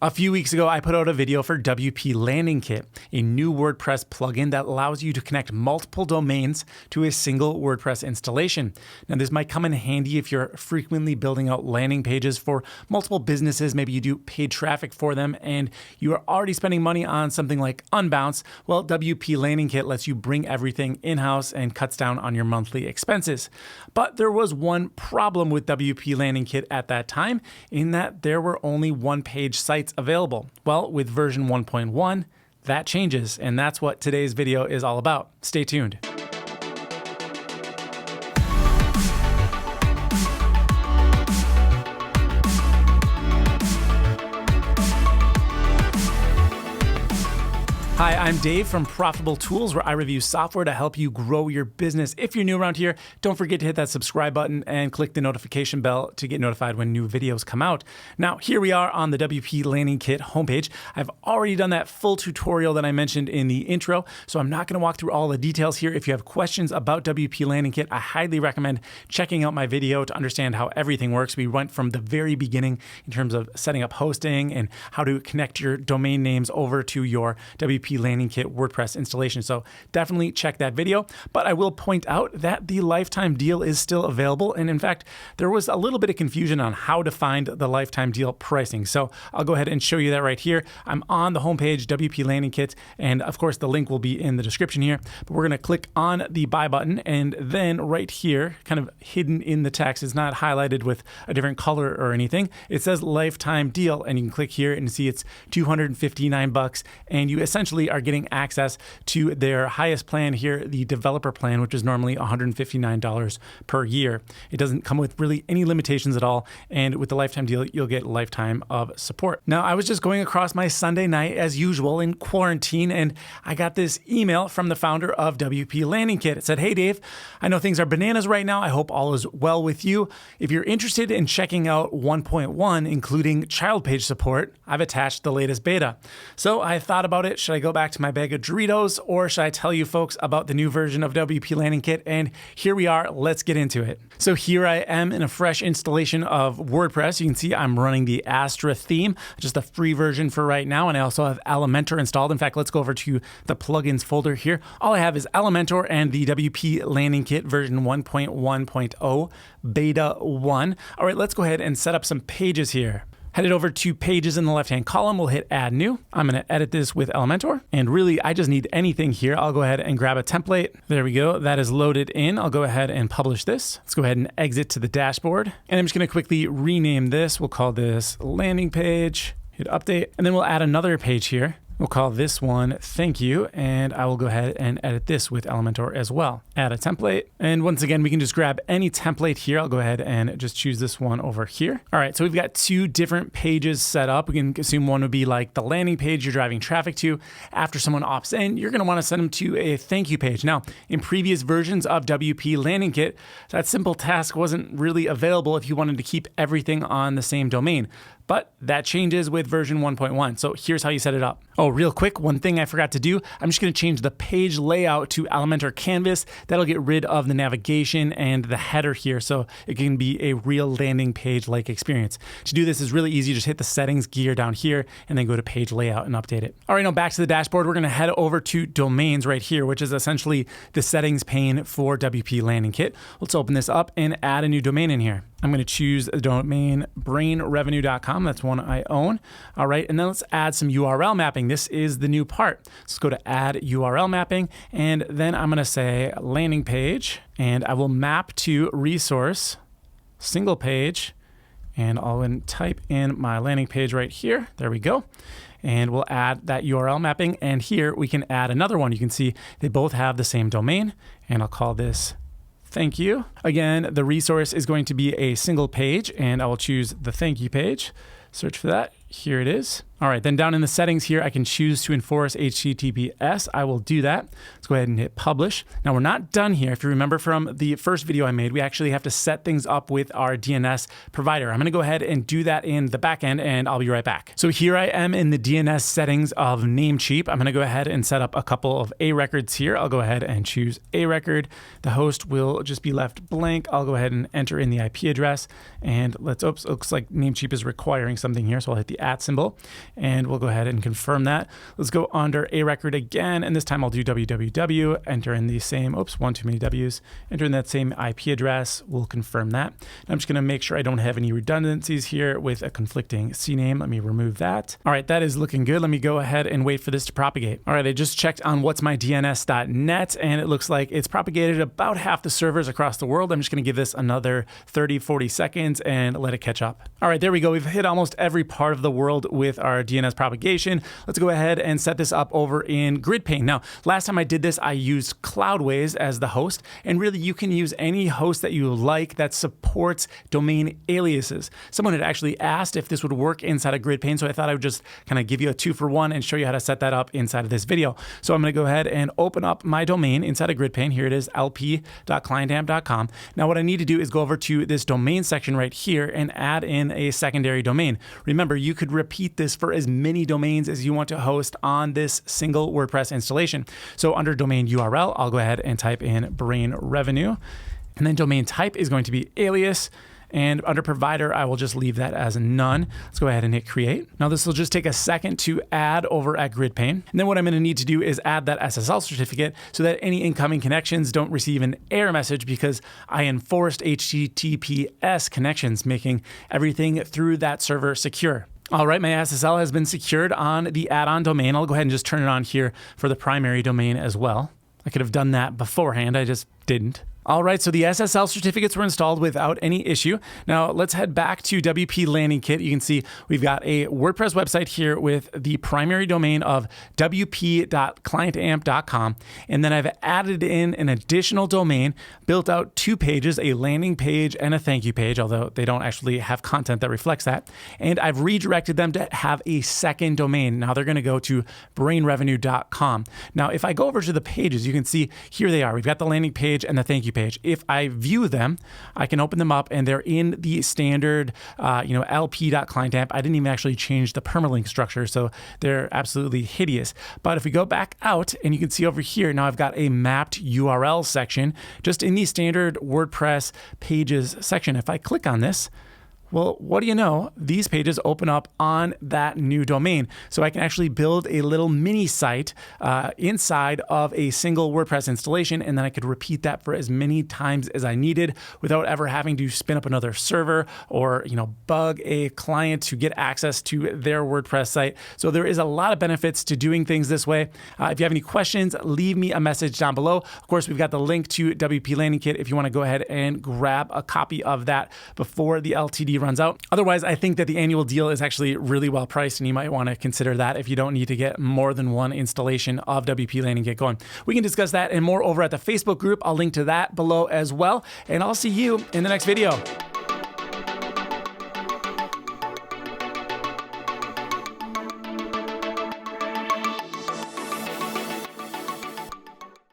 A few weeks ago, I put out a video for WP Landing Kit, a new WordPress plugin that allows you to connect multiple domains to a single WordPress installation. Now, this might come in handy if you're frequently building out landing pages for multiple businesses. Maybe you do paid traffic for them and you are already spending money on something like Unbounce. Well, WP Landing Kit lets you bring everything in-house and cuts down on your monthly expenses. But there was one problem with WP Landing Kit at that time, in that there were only one-page sites available. Well, with version 1.1, that changes, and that's what today's video is all about. Stay tuned. Hi, I'm Dave from Profitable Tools, where I review software to help you grow your business. If you're new around here, don't forget to hit that subscribe button and click the notification bell to get notified when new videos come out. Now, here we are on the WP Landing Kit homepage. I've already done that full tutorial that I mentioned in the intro, so I'm not going to walk through all the details here. If you have questions about WP Landing Kit, I highly recommend checking out my video to understand how everything works. We went from the very beginning in terms of setting up hosting and how to connect your domain names over to your WP Landing Kit WordPress installation. So definitely check that video. But I will point out that the lifetime deal is still available. And in fact, there was a little bit of confusion on how to find the lifetime deal pricing. So I'll go ahead and show you that right here. I'm on the homepage, WP Landing Kit, and of course the link will be in the description here. But we're going to click on the buy button, and then right here, kind of hidden in the text, it's not highlighted with a different color or anything. It says lifetime deal, and you can click here and see it's $259, and you essentially are getting access to their highest plan here, the developer plan, which is normally $159 per year. It doesn't come with really any limitations at all, and with the lifetime deal, you'll get a lifetime of support. Now, I was just going across my Sunday night as usual in quarantine, and I got this email from the founder of WP Landing Kit. It said, "Hey Dave, I know things are bananas right now. I hope all is well with you. If you're interested in checking out 1.1, including child page support, I've attached the latest beta." So I thought about it. Should I go back to my bag of Doritos, or should I tell you folks about the new version of WP Landing Kit? And here we are. Let's get into it. So here I am in a fresh installation of WordPress. You can see I'm running the Astra theme, just a free version for right now. And I also have Elementor installed. In fact, let's go over to the plugins folder here. All I have is Elementor and the WP Landing Kit version 1.1.0 beta 1. All right, let's go ahead and set up some pages here. Headed over to pages in the left-hand column, we'll hit add new. I'm gonna edit this with Elementor. And really, I just need anything here. I'll go ahead and grab a template. There we go, that is loaded in. I'll go ahead and publish this. Let's go ahead and exit to the dashboard. And I'm just gonna quickly rename this. We'll call this landing page, hit update, and then we'll add another page here. We'll call this one thank you, and I will go ahead and edit this with Elementor as well. Add a template, and once again, we can just grab any template here. I'll go ahead and just choose this one over here. All right, so we've got two different pages set up. We can assume one would be like the landing page you're driving traffic to. After someone opts in, you're gonna wanna send them to a thank you page. Now, in previous versions of WP Landing Kit, that simple task wasn't really available if you wanted to keep everything on the same domain. But that changes with version 1.1. So here's how you set it up. Oh, real quick, one thing I forgot to do, I'm just gonna change the page layout to Elementor Canvas. That'll get rid of the navigation and the header here, so it can be a real landing page-like experience. To do this is really easy. Just hit the settings gear down here and then go to page layout and update it. All right, now back to the dashboard. We're gonna head over to domains right here, which is essentially the settings pane for WP Landing Kit. Let's open this up and add a new domain in here. I'm going to choose the domain brainrevenue.com. That's one I own. All right, and then let's add some URL mapping. This is the new part. Let's go to add URL mapping, and then I'm going to say landing page, and I will map to resource, single page, and I'll type in my landing page right here. There we go. And we'll add that URL mapping, and here we can add another one. You can see they both have the same domain, and I'll call this thank you. Again, the resource is going to be a single page, and I will choose the thank you page. Search for that. Here it is. All right, then down in the settings here, I can choose to enforce HTTPS. I will do that. Let's go ahead and hit publish. Now we're not done here. If you remember from the first video I made, we actually have to set things up with our DNS provider. I'm gonna go ahead and do that in the back end, and I'll be right back. So here I am in the DNS settings of Namecheap. I'm gonna go ahead and set up a couple of A records here. I'll go ahead and choose A record. The host will just be left blank. I'll go ahead and enter in the IP address, and looks like Namecheap is requiring something here, so I'll hit the @ symbol, and we'll go ahead and confirm that. Let's go under a record again, and this time I'll do www, enter in the same, one too many W's, enter in that same IP address. We'll confirm that. And I'm just going to make sure I don't have any redundancies here with a conflicting CNAME. Let me remove that. All right, that is looking good. Let me go ahead and wait for this to propagate. All right, I just checked on what'smydns.net, and it looks like it's propagated about half the servers across the world. I'm just going to give this another 30, 40 seconds and let it catch up. All right, there we go. We've hit almost every part of the world with our DNS propagation. Let's go ahead and set this up over in GridPane. Now, last time I did this, I used Cloudways as the host, and really you can use any host that you like that supports domain aliases. Someone had actually asked if this would work inside of GridPane, so I thought I would just kind of give you a 2-for-1 and show you how to set that up inside of this video. So I'm going to go ahead and open up my domain inside of GridPane. Here it is, lp.clientamp.com. Now what I need to do is go over to this domain section right here and add in a secondary domain. Remember, you could repeat this for as many domains as you want to host on this single WordPress installation. So under domain URL, I'll go ahead and type in brain revenue, and then domain type is going to be alias. And under provider, I will just leave that as none. Let's go ahead and hit create. Now this will just take a second to add over at GridPane. And then what I'm going to need to do is add that SSL certificate so that any incoming connections don't receive an error message, because I enforced HTTPS connections, making everything through that server secure. All right, my SSL has been secured on the add-on domain. I'll go ahead and just turn it on here for the primary domain as well. I could have done that beforehand, I just didn't. All right, so the SSL certificates were installed without any issue. Now let's head back to WP Landing Kit. You can see we've got a WordPress website here with the primary domain of wp.clientamp.com. And then I've added in an additional domain, built out 2 pages, a landing page and a thank you page, although they don't actually have content that reflects that. And I've redirected them to have a second domain. Now they're going to go to brainrevenue.com. Now, if I go over to the pages, you can see here they are. We've got the landing page and the thank you page. If I view them, I can open them up and they're in the standard, lp.clientamp. I didn't even actually change the permalink structure, so they're absolutely hideous. But if we go back out, and you can see over here, now I've got a mapped URL section just in the standard WordPress pages section. If I click on this, well, what do you know? These pages open up on that new domain. So I can actually build a little mini site inside of a single WordPress installation, and then I could repeat that for as many times as I needed without ever having to spin up another server or bug a client to get access to their WordPress site. So there is a lot of benefits to doing things this way. If you have any questions, leave me a message down below. Of course, we've got the link to WP Landing Kit if you want to go ahead and grab a copy of that before the LTD runs out. Otherwise, I think that the annual deal is actually really well priced, and you might want to consider that if you don't need to get more than one installation of WP Landing Kit going. We can discuss that and more over at the Facebook group. I'll link to that below as well, and I'll see you in the next video.